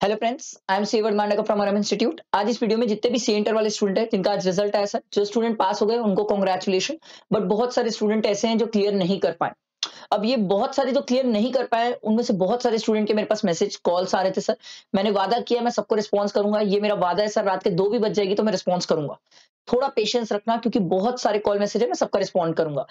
Hello friends, I am सेवर्ड मांडका from RM institute. आज इस वीडियो में जितने भी सी इंटर वाले स्टूडेंट हैं जिनका आज रिजल्ट आया सर, जो स्टूडेंट पास हो गए उनको कांग्रेचुलेशन। बट बहुत सारे स्टूडेंट ऐसे हैं जो क्लियर नहीं कर पाए। अब ये बहुत सारे जो क्लियर नहीं कर पाए उनमें से बहुत सारे स्टूडेंट के मेरे पास मैसेज कॉल्स आ रहे थे। सर मैंने वादा किया मैं सबको रिस्पॉन्स करूंगा, ये मेरा वादा है सर। रात के 2 भी बज जाएगी तो मैं रिस्पॉन्स करूंगा। थोड़ा पेशेंस रखना क्योंकि बहुत सारे कॉल मैसेज है, मैं सबका रिस्पॉन्ड करूंगा।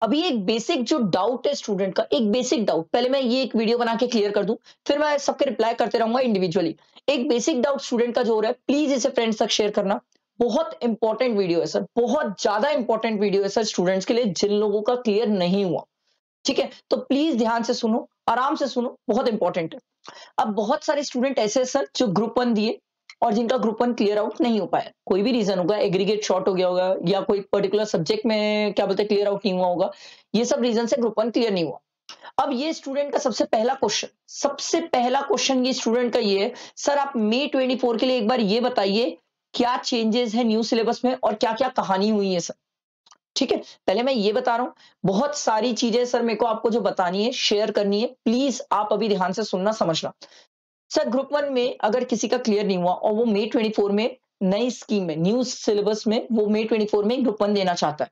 अभी एक बेसिक जो डाउट है स्टूडेंट का, एक बेसिक डाउट पहले मैं ये एक वीडियो बना के क्लियर कर दूं, फिर मैं सबके रिप्लाई करते रहूंगा इंडिविजुअली। एक बेसिक डाउट स्टूडेंट का जो हो रहा है, प्लीज इसे फ्रेंड्स तक शेयर करना। बहुत इंपॉर्टेंट वीडियो है सर, बहुत ज्यादा इंपॉर्टेंट वीडियो है सर स्टूडेंट्स के लिए जिन लोगों का क्लियर नहीं हुआ। ठीक है, तो प्लीज ध्यान से सुनो, आराम से सुनो, बहुत इंपॉर्टेंट है। अब बहुत सारे स्टूडेंट ऐसे हैं सर जो ग्रुप 1 दिए और जिनका ग्रुप 1 क्लियर आउट नहीं हो पाया। कोई भी रीजन होगा, एग्रीगेट शॉर्ट हो गया होगा या कोई पर्टिकुलर सब्जेक्ट में क्या बोलते हैं क्लियर आउट नहीं हुआ होगा। ये सब रीजन से ग्रुप 1 क्लियर नहीं हुआ। अब ये स्टूडेंट का सबसे पहला क्वेश्चन ये स्टूडेंट का ये है, सर आप मई 24 के लिए एक बार ये बताइए क्या चेंजेस है न्यू सिलेबस में और क्या क्या कहानी हुई है सर। ठीक है, पहले मैं ये बता रहा हूं, बहुत सारी चीजें सर मेरे को आपको जो बतानी है, शेयर करनी है, प्लीज आप अभी ध्यान से सुनना समझना। सर ग्रुप 1 में अगर किसी का क्लियर नहीं हुआ और वो मई 24 में नई स्कीम में, न्यू सिलेबस में, वो मई 24 में ग्रुप 1 देना चाहता है।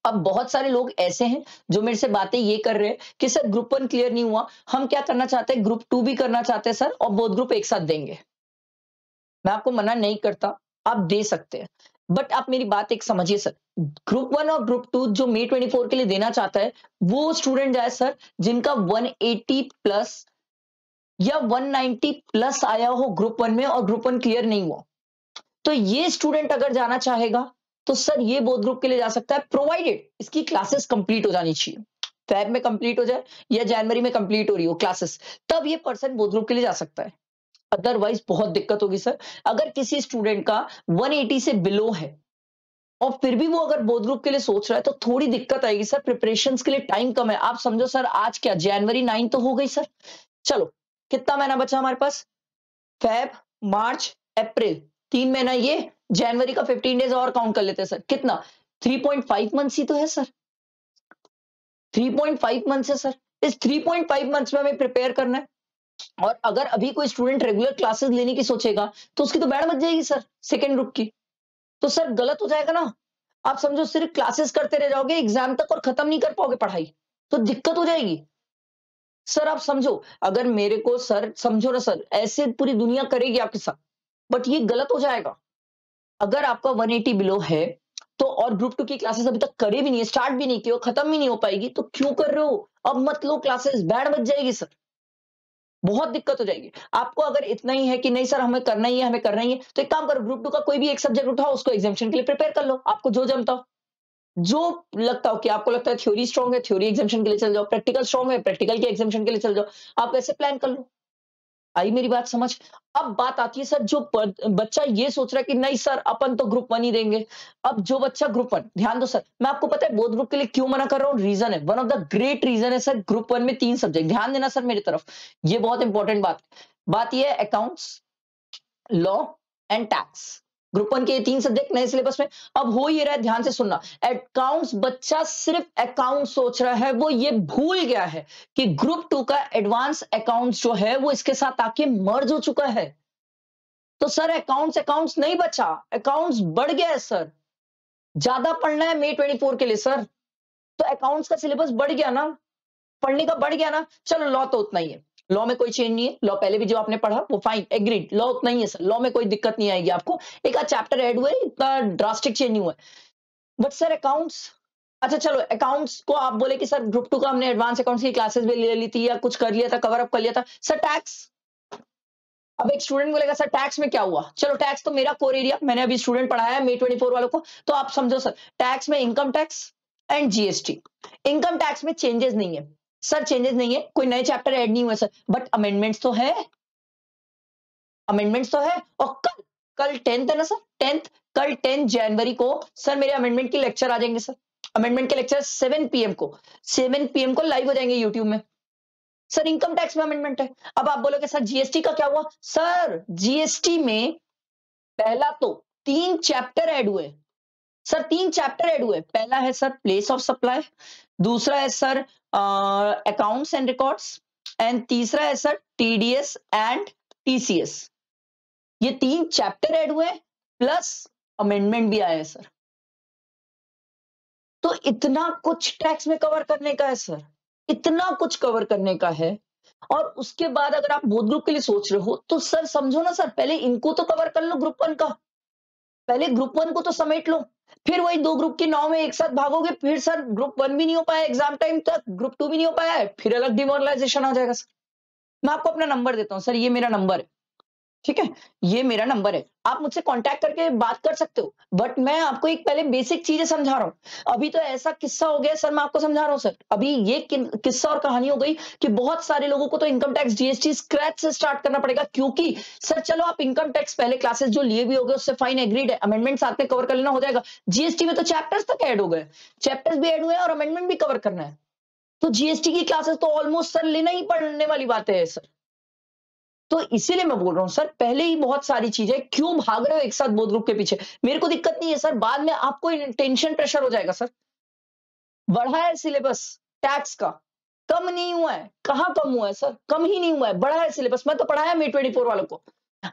अब बहुत सारे लोग ऐसे हैं जो मेरे से बातें ये कर रहे हैं कि सर ग्रुप 1 क्लियर नहीं हुआ, हम क्या करना चाहते हैं, ग्रुप 2 भी करना चाहते हैं सर और बोथ ग्रुप एक साथ देंगे। मैं आपको मना नहीं करता, आप दे सकते हैं, बट आप मेरी बात एक समझिए सर। ग्रुप 1 और ग्रुप 2 जो मई 24 के लिए देना चाहता है वो स्टूडेंट जाए सर जिनका 180 प्लस या 190 प्लस आया हो ग्रुप 1 में और ग्रुप 1 क्लियर नहीं हुआ। तो ये स्टूडेंट अगर जाना चाहेगा तो सर ये बोथ ग्रुप के लिए जा सकता है, प्रोवाइडेड इसकी क्लासेस कंप्लीट हो जानी चाहिए। फेब में कंप्लीट हो जाए या जनवरी में कंप्लीट हो रही हो क्लासेस, तब ये पर्सन बोथ ग्रुप के लिए जा सकता है। अदरवाइज बहुत दिक्कत होगी सर। अगर किसी स्टूडेंट का 180 से बिलो है और फिर भी वो अगर बोथ ग्रुप के लिए सोच रहा है तो थोड़ी दिक्कत आएगी सर। प्रिपरेशंस के लिए टाइम कम है। आप समझो सर, आज क्या जनवरी 9 तो हो गई सर। चलो कितना महीना बचा हमारे पास, फेब, मार्च, अप्रैल, 3 महीना ये, जनवरी का 15 डेज और काउंट कर लेते हैं सर। कितना, 3.5 मंथ्स ही तो है सर। 3.5 मंथ्स है सर। इस 3.5 मंथ्स में हमें प्रिपेयर करना है। और अगर अभी कोई स्टूडेंट रेगुलर क्लासेस लेने की सोचेगा तो उसकी तो बैंड बज जाएगी सर सेकेंड ग्रुप की। तो सर गलत हो जाएगा ना। आप समझो सिर्फ क्लासेस करते रह जाओगे एग्जाम तक और खत्म नहीं कर पाओगे पढ़ाई, तो दिक्कत हो जाएगी सर। आप समझो, अगर मेरे को सर समझो ना सर, ऐसे पूरी दुनिया करेगी आपके साथ, बट ये गलत हो जाएगा। अगर आपका 180 बिलो है तो और ग्रुप 2 की क्लासेस अभी तक करे भी नहीं है, स्टार्ट भी नहीं की और खत्म भी नहीं हो पाएगी, तो क्यों कर रहे हो? अब मत लो क्लासेस, बैंड बज जाएगी सर, बहुत दिक्कत हो जाएगी आपको। अगर इतना ही है कि नहीं सर हमें करना ही है, हमें करना ही है, तो एक काम करो, ग्रुप 2 का कोई भी एक सब्जेक्ट उठाओ, उसको एग्जामिनेशन के लिए प्रिपेयर कर लो। आपको जो जमता हो, जो लगता हो कि आपको लगता है थ्योरी स्ट्रांग है, थ्योरी एग्जामिनेशन के लिए चल जाओ, प्रैक्टिकल स्ट्रांग है, प्रैक्टिकल के एग्जामिनेशन के लिए चल जाओ। आप ऐसे प्लान कर लो। आई मेरी बात समझ? अब बात आती है सर, जो बच्चा ये सोच रहा है कि नहीं सर अपन तो ग्रुप 1 ही देंगे। अब जो बच्चा ग्रुप 1, ध्यान दो सर, मैं आपको पता है बोथ ग्रुप के लिए क्यों मना कर रहा हूं, रीजन है, one of the great reason है सर। ग्रुप 1 में 3 सब्जेक्ट, ध्यान देना सर मेरी तरफ, ये बहुत इंपॉर्टेंट बात ये है, accounts, law and tax. Group 1 के ये 3 सब्जेक्ट नए सिलेबस में। अब हो ये रहा है, ध्यान से सुनना, अकाउंट्स, बच्चा सिर्फ अकाउंट सोच रहा है, वो ये भूल गया है कि ग्रुप 2 का एडवांस अकाउंट्स जो है वो इसके साथ आके मर्ज हो चुका है। तो सर अकाउंट्स नहीं बचा, अकाउंट्स बढ़ गया है सर। ज्यादा पढ़ना है मई 24 के लिए सर, तो अकाउंट्स का सिलेबस बढ़ गया ना, पढ़ने का बढ़ गया ना। चलो लॉ तो उतना ही है, लॉ में कोई चेंज नहीं है, लॉ पहले भी जो आपने पढ़ा वो फाइन, एग्रीड, लॉ उतना ही है सर, लॉ में कोई दिक्कत नहीं आएगी आपको। एक आध चैप्टर ऐड हुए, इतना ड्रास्टिक चेंज नहीं हुआ है। बट सर अकाउंट्स, अच्छा चलो अकाउंट्स को आप बोले कि सर ग्रुप 2 का हमने एडवांस अकाउंट्स की क्लासेस भी ले ली थी या कुछ कर लिया था, कवर अप कर लिया था सर। टैक्स, अब एक स्टूडेंट बोलेगा सर टैक्स में क्या हुआ? चलो टैक्स तो मेरा कोर एरिया, मैंने अभी स्टूडेंट पढ़ाया है मई 24 वालों को, तो आप समझो सर, टैक्स में income tax and GST. Income tax में चेंजेस नहीं है सर, चेंजेस नहीं है, कोई नए चैप्टर ऐड नहीं हुए सर, बट अमेंडमेंट्स तो है, अमेंडमेंट्स तो है। और कल कल 10th है ना सर, 10th, कल 10 जनवरी को सर मेरे अमेंडमेंट के लेक्चर आ जाएंगे सर। अमेंडमेंट के लेक्चर 7 पीएम को लाइव हो जाएंगे यूट्यूब में सर। इनकम टैक्स में अमेंडमेंट है। अब आप बोलोगे सर जीएसटी का क्या हुआ? सर जीएसटी में पहला तो 3 चैप्टर ऐड हुए सर, 3 चैप्टर ऐड हुए। पहला है सर प्लेस ऑफ सप्लाई, दूसरा है sir accounts and records, and तीसरा है सर टीडीएस एंड टीसीएस, ये 3 चैप्टर ऐड हुए प्लस अमेंडमेंट भी आया है सर। तो इतना कुछ टैक्स में कवर करने का है सर, इतना कुछ कवर करने का है। और उसके बाद अगर आप बोथ ग्रुप के लिए सोच रहे हो तो सर समझो ना सर, पहले इनको तो कवर कर लो ग्रुप 1 का, पहले ग्रुप 1 को तो समेट लो, फिर वही 2 ग्रुप की 9 में एक साथ भागोगे, फिर सर ग्रुप 1 भी नहीं हो पाया एग्जाम टाइम तक, ग्रुप 2 भी नहीं हो पाया है, फिर अलग डिमोरलाइजेशन आ जाएगा सर। मैं आपको अपना नंबर देता हूँ सर, ये मेरा नंबर है, ठीक है? ये मेरा नंबर है, आप मुझसे कांटेक्ट करके बात कर सकते हो, बट मैं आपको एक पहले बेसिक चीजें समझा रहा हूँ। अभी तो ऐसा किस्सा हो गया सर, मैं आपको समझा रहा हूँ सर, अभी ये किस्सा और कहानी हो गई कि बहुत सारे लोगों को तो इनकम टैक्स जीएसटी स्क्रैच से स्टार्ट करना पड़ेगा, क्योंकि सर चलो आप इनकम टैक्स पहले क्लासेस जो लिए भी हो गए उससे फाइन एग्रीड है, अमेंडमेंट साथ में कवर कर लेना हो जाएगा, जीएसटी में तो चैप्टर्स तक ऐड हो गए, चैप्टर्स भी ऐड हुए और अमेंडमेंट भी कवर करना है, तो जीएसटी की क्लासेस तो ऑलमोस्ट सर लेना ही पड़ने वाली बात है सर। तो इसीलिए मैं बोल रहा हूं सर, पहले ही बहुत सारी चीजें, क्यों भाग रहे हो एक साथ बोथ ग्रुप के पीछे? मेरे को दिक्कत नहीं है सर, बाद में आपको टेंशन प्रेशर हो जाएगा सर। बढ़ा है सिलेबस टैक्स का, कम नहीं हुआ है, कहां कम हुआ है सर? कम ही नहीं हुआ है, बढ़ा है सिलेबस। मैं तो पढ़ाया May 24 वालों को।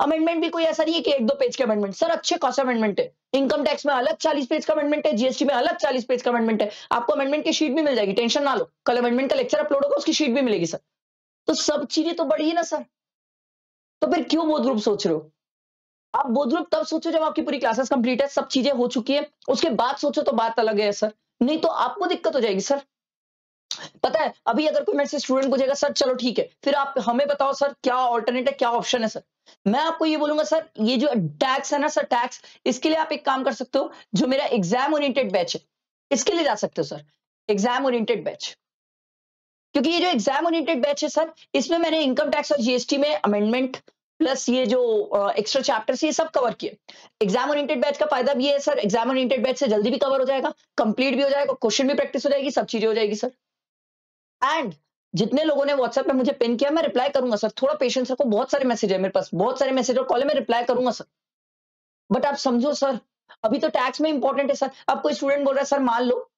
अमेंडमेंट भी कोई ऐसा नहीं है कि 1-2 पेज के अमेंडमेंट, सर अच्छे खासा अमेंडमेंट है। इनकम टैक्स में अलग 40 पेज का अमेंडमेंट है, जीएसटी में अलग 40 पेज का अमेंडमेंट है। आपको अमेंडमेंट की शीट भी मिल जाएगी, टेंशन ना लो। कल अमेंडमेंट का लेक्चर अपलोड होगा, उसकी शीट भी मिलेगी सर। तो सब चीजें तो बढ़ी है ना सर, तो फिर क्यों बोथ ग्रुप सोच रहे हो? आप बोथ ग्रुप तब सोचो जब आपकी पूरी क्लासेस कंप्लीट है, सब चीजें हो चुकी है, उसके बाद सोचो तो बात अलग है सर, नहीं तो आपको दिक्कत हो जाएगी सर। पता है अभी अगर कोई मेरे से स्टूडेंट पूछेगा सर चलो ठीक है, फिर आप हमें बताओ सर क्या ऑल्टरनेट है, क्या ऑप्शन है सर? मैं आपको ये बोलूंगा सर, ये जो टैक्स है ना सर, टैक्स, इसके लिए आप एक काम कर सकते हो, जो मेरा एग्जाम ओरिएंटेड बैच है इसके लिए जा सकते हो सर, एग्जाम ओरिएंटेड बैच। क्योंकि ये जो एग्जाम ओरिएंटेड बैच है सर, इसमें मैंने इनकम टैक्स और जीएसटी में अमेंडमेंट प्लस ये जो एक्स्ट्रा चैप्टर्स ये सब कवर किए। एग्जाम ओरिएंटेड बैच का फायदा भी है सर, एग्जाम ओरिएंटेड बैच से जल्दी भी कवर हो जाएगा, कंप्लीट भी हो जाएगा, क्वेश्चन भी प्रैक्टिस हो जाएगी, सब चीजें हो जाएगी सर। एंड जितने लोगों ने व्हाट्सएप पे मुझे पिन किया, मैं रिप्लाई करूंगा सर, थोड़ा पेशेंस रखो, बहुत सारे मैसेज है मेरे पास, बहुत सारे मैसेज और कॉल है, मैं रिप्लाई करूंगा सर। बट आप समझो सर, अभी तो टैक्स में इंपॉर्टेंट है सर। अब कोई स्टूडेंट बोल रहा है सर मान लो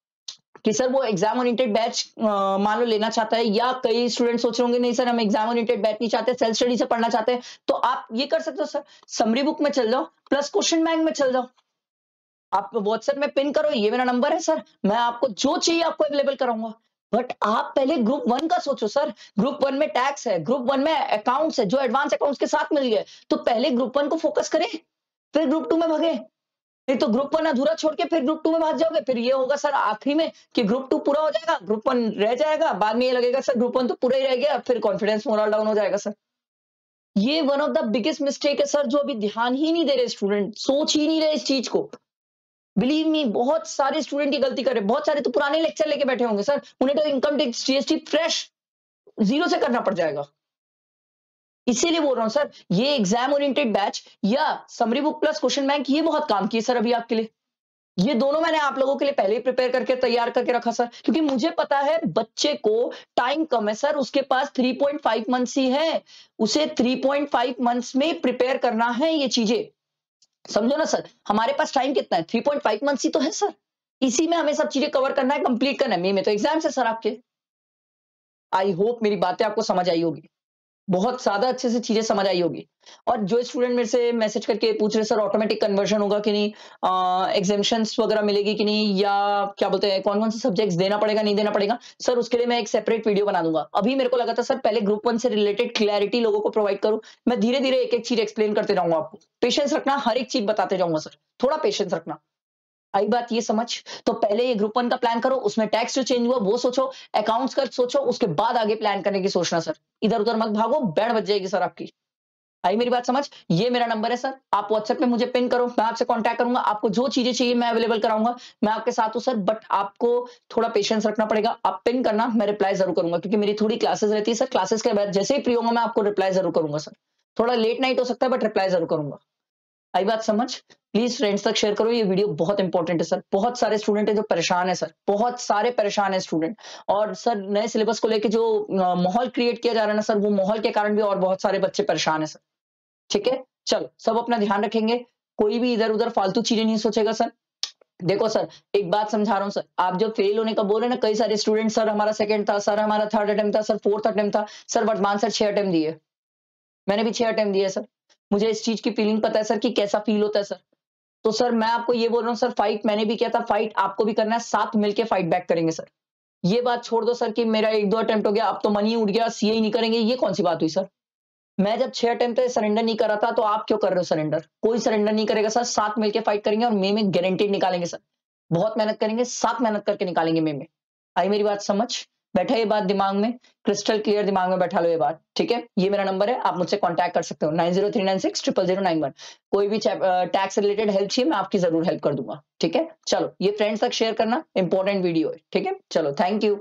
कि सर वो एग्जाम ओरिएंटेड बैच मान लो लेना चाहता है, या कई स्टूडेंट सोच रहे होंगे नहीं सर हम एग्जाम ओरिएंटेड बैच नहीं चाहते, सेल्फ स्टडी से पढ़ना चाहते हैं, तो आप ये कर सकते हो सर, समरी बुक में चल जाओ प्लस क्वेश्चन बैंक में चल जाओ, आप व्हाट्सएप में पिन करो, ये मेरा नंबर है सर, मैं आपको जो चाहिए आपको अवेलेबल कराऊंगा। बट आप पहले ग्रुप 1 का सोचो सर, ग्रुप 1 में टैक्स है, ग्रुप 1 में अकाउंट्स है जो एडवांस अकाउंट्स के साथ मिल गए, तो पहले ग्रुप 1 को फोकस करें, फिर ग्रुप 2 में भागे। नहीं तो ग्रुप 1 अधूरा छोड़ के फिर ग्रुप 2 में भाग जाओगे, फिर ये होगा सर आखिरी में कि ग्रुप 2 पूरा हो जाएगा, ग्रुप 1 रह जाएगा, बाद में ये लगेगा सर ग्रुप 1 तो पूरा ही रह गया, फिर कॉन्फिडेंस मोरल डाउन हो जाएगा सर। ये one of the biggest mistake है सर, जो अभी ध्यान ही नहीं दे रहे स्टूडेंट, सोच ही नहीं रहे इस चीज को। बिलीव मी, बहुत सारे स्टूडेंट ये गलती कर रहे हैं, बहुत सारे तो पुराने लेक्चर लेके बैठे होंगे सर, उन्हें तो income tax GST fresh zero से करना पड़ जाएगा। इसीलिए बोल रहा हूं सर, ये एग्जाम ओरिएंटेड बैच या summary book plus question bank ये बहुत काम किए सर अभी आपके लिए। ये दोनों मैंने आप लोगों के लिए पहले ही प्रिपेयर करके तैयार करके रखा सर, क्योंकि मुझे पता है बच्चे को टाइम कम है सर, उसके पास 3.5 मंथ्स ही है, उसे 3.5 मंथ्स में प्रिपेयर करना है ये चीजें, समझो ना सर, हमारे पास टाइम कितना है, 3.5 मंथ्स ही तो है सर, इसी में हमें सब चीजें कवर करना है, कंप्लीट करना है। मई में तो एग्जाम्स है सर आपके। आई होप मेरी बातें आपको समझ आई होगी, बहुत ज्यादा अच्छे से चीजें समझ आई होगी। और जो स्टूडेंट मेरे से मैसेज करके पूछ रहे सर ऑटोमेटिक कन्वर्जन होगा कि नहीं, एग्जामिशंस वगैरह मिलेगी कि नहीं, या क्या बोलते हैं कौन कौन से सब्जेक्ट्स देना पड़ेगा नहीं देना पड़ेगा, सर उसके लिए मैं एक सेपरेट वीडियो बना दूंगा। अभी मेरे को लगा था सर पहले ग्रुप 1 से रिलेटेड क्लैरिटी लोगों को प्रोवाइड करूं, मैं धीरे धीरे एक एक चीज एक्सप्लेन करते जाऊंगा, आपको पेशेंस रखना, हर एक चीज बताते जाऊंगा सर, थोड़ा पेशेंस रखना। आई बात ये समझ? तो पहले ये ग्रुप 1 का प्लान करो, उसमें टैक्स जो चेंज हुआ वो सोचो, अकाउंट्स का सोचो, उसके बाद आगे प्लान करने की सोचना सर, इधर उधर मत भागो, बैंड बज जाएगी सर आपकी। आई मेरी बात समझ? ये मेरा नंबर है सर, आप व्हाट्सएप पे मुझे पिन करो, मैं आपसे कांटेक्ट करूंगा, आपको जो चीजें चाहिए मैं अवेलेबल कराऊंगा, मैं आपके साथ हूं सर, बट आपको थोड़ा पेशेंस रखना पड़ेगा। आप पिन करना, मैं रिप्लाई जरूर करूंगा, क्योंकि मेरी थोड़ी क्लासेस रहती है सर, क्लासेस के बाद जैसे ही फ्री होगा मैं आपको रिप्लाई जरूर करूंगा सर, थोड़ा लेट नाइट हो सकता है बट रिप्लाई जरूर करूंगा। आई बात समझ? प्लीज फ्रेंड्स तक शेयर करो, ये वीडियो बहुत इंपॉर्टेंट है सर, बहुत सारे स्टूडेंट है जो परेशान है सर, बहुत सारे परेशान है स्टूडेंट, और सर नए सिलेबस को लेके जो माहौल क्रिएट किया जा रहा है ना सर, वो माहौल के कारण भी और बहुत सारे बच्चे परेशान है सर। ठीक है, चलो सब अपना ध्यान रखेंगे, कोई भी इधर उधर फालतू चीजें नहीं सोचेगा सर। देखो सर एक बात समझा रहा हूँ सर, आप जो फेल होने का बोल रहे हैं ना, कई सारे स्टूडेंट सर हमारा सेकंड था, सर हमारा थर्ड अटेम्प्ट था, सर फोर्थ अटेम्प्ट था, सर वर्तमान सर 6 अटेम्प्ट दिए, मैंने भी 6 अटेम्प्ट दिए सर। मुझे इस चीज की फीलिंग पता है सर कि कैसा फील होता है सर। तो सर मैं आपको ये बोल रहा हूँ सर, फाइट मैंने भी किया था, फाइट आपको भी करना है, साथ मिलके फाइट बैक करेंगे सर। ये बात छोड़ दो सर कि मेरा 1-2 अटेम्प्ट हो गया, अब तो मन ही उठ गया, सीए ही नहीं करेंगे, ये कौन सी बात हुई सर? मैं जब 6 अटेम्प्ट पे सरेंडर नहीं कर रहा था, तो आप क्यों कर रहे हो सरेंडर? कोई सरेंडर नहीं करेगा सर, साथ मिलके फाइट करेंगे और मई में गारंटीड निकालेंगे सर। बहुत मेहनत करेंगे, साथ मेहनत करके निकालेंगे मई में। आई मेरी बात समझ? बैठा ये बात दिमाग में, क्रिस्टल क्लियर दिमाग में बैठा लो ये बात, ठीक है? ये मेरा नंबर है, आप मुझसे कॉन्टैक्ट कर सकते हो 9039600091। कोई भी टैक्स रिलेटेड हेल्प चाहिए, मैं आपकी जरूर हेल्प कर दूंगा, ठीक है? चलो, ये फ्रेंड्स तक शेयर करना, इंपॉर्टेंट वीडियो है, ठीक है? चलो, थैंक यू।